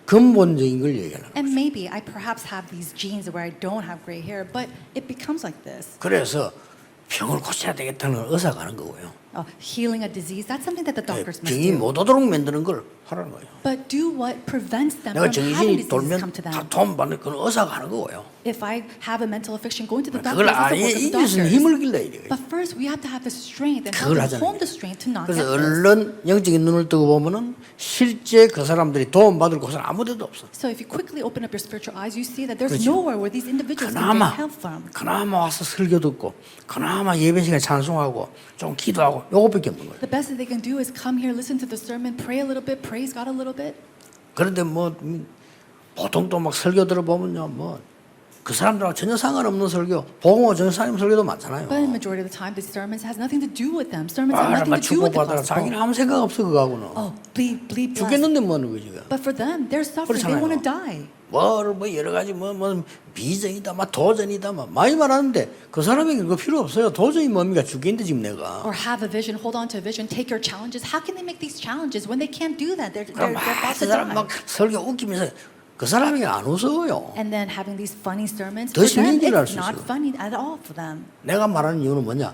근본적인 걸 얘기하는 거예요. And maybe I perhaps have these genes where I don't have gray hair, but it becomes like this. 그래서 병을 고쳐야 되겠다는 걸 의사가 하는 거고요. Healing a disease, that's something that the doctors must 병이 do. 못 오도록 만드는 걸 하라는 거예요. But do what prevents them 내가 from having 정신이 diseases 돌면 come to 다 them. 도움 받는 건 의사가 하는 거고요. If I have a mental affliction, going to the 그걸 doctor is the 아예 work of the 이길 수 있는 doctors. 힘을 길러야 돼요. But first, we have to have the strength and how 그걸 to 하자는 hold 거예요. the strength to not 그래서 get this. 얼른 영적인 눈을 뜨고 보면은 실제 그 사람들이 도움 받을 곳은 아무데도 없어. So if you quickly open up your spiritual eyes, you see that there's 그렇죠. nowhere where these individuals can 그나마 get help from. 와서 설교 듣고 그나마 예배 시간에 찬송하고 좀 기도하고 요거밖에 없는 거예요. The best that they can do is come here, listen to the sermon, pray a little bit, praise God a little bit. 그런데 뭐 보통 또 막 설교 들어보면요 뭐 그 사람들하고 전혀 상관없는 설교, 복음과 전혀 상관없는 설교도 많잖아요. But in the majority of the time, the sermons has nothing to do with them. Sermons have nothing 막 to do with the 축복받아라. gospel. 자기는 아무 생각 없어 그거하고는. Be blessed. 죽겠는데 뭐 하는 거지 지금. But for them, they're suffering. They 그렇잖아요. want to die. 뭐 여러 가지 뭐 비전이다, 막 도전이다, 막 많이 말하는데 그 사람에게 그거 필요 없어요. 도전이 뭡니까? 죽겠는데 지금 내가. Or have a vision, hold on to a vision, take your challenges. How can they make these challenges when they can't do that? They're 그럼 about 그 to 사람 막 die. 설교 웃기면서 그 사람에게 안 웃어요. And then having these funny sermons, 더 for them, 신경질 날 it's 수 not 있어요. funny at all for them. 내가 말하는 이유는 뭐냐?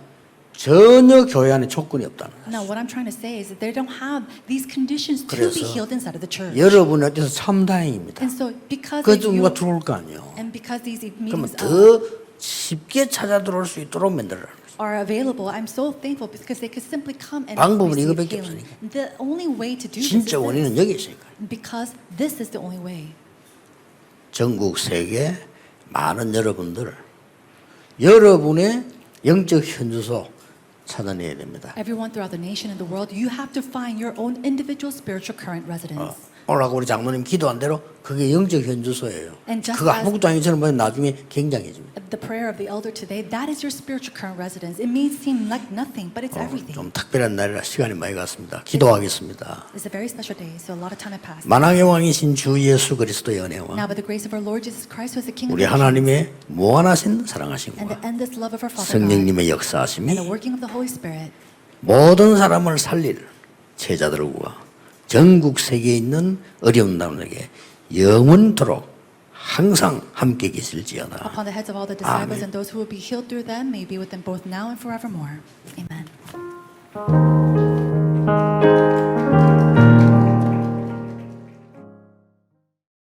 전혀 교회 안에 조건이 없다는 거예요. Now, what I'm trying to say is that they don't have these conditions to 그래서 be healed inside of the church. 여러분에 대해서 참 다행입니다. And so, because 그 of 누가 you, 들어올 거 아니에요. and because these 그러면 meetings 더 쉽게 찾아 들어올 수 있도록 만들어라. are available, I'm so thankful because they could simply come and 방법은 receive 이거밖에 healing. 없으니까. The only way to do this 진짜 is 원인은 this. 여기 있으니까. Because this is the only way. 전국 세계 많은 여러분들 여러분의 영적 현주소 찾아내야 됩니다. Everyone throughout the nation and the world, you have to find your own individual spiritual current residence. 오늘 우리 장로님 기도한 대로 그게 영적 현주소예요. And just 그거 as- 아무것도 아닌 것처럼 보면 나중에 굉장해집니다. The prayer of the elder today, that is your spiritual current residence. It may seem like nothing, but it's everything. 좀 특별한 날이라 시간이 많이 갔습니다. 기도하겠습니다. It's a very special day, so a lot of time had passed. 만왕의 왕이신 주 예수 그리스도의 은혜와 Now, by the grace of our Lord Jesus Christ, who is the King of 우리 nations, 하나님의 무한하신 and 사랑하심과 the endless love of our Father God, 성령님의 and the 역사하심이 working of the Holy Spirit, 모든 사람을 살릴 제자들과 전국 세계에 있는 어려운 사람에게 영원토록 항상 함께 계실지어다. upon the heads of all the disciples 아멘. and those who will be healed through them, may be with them both now and forevermore. Amen.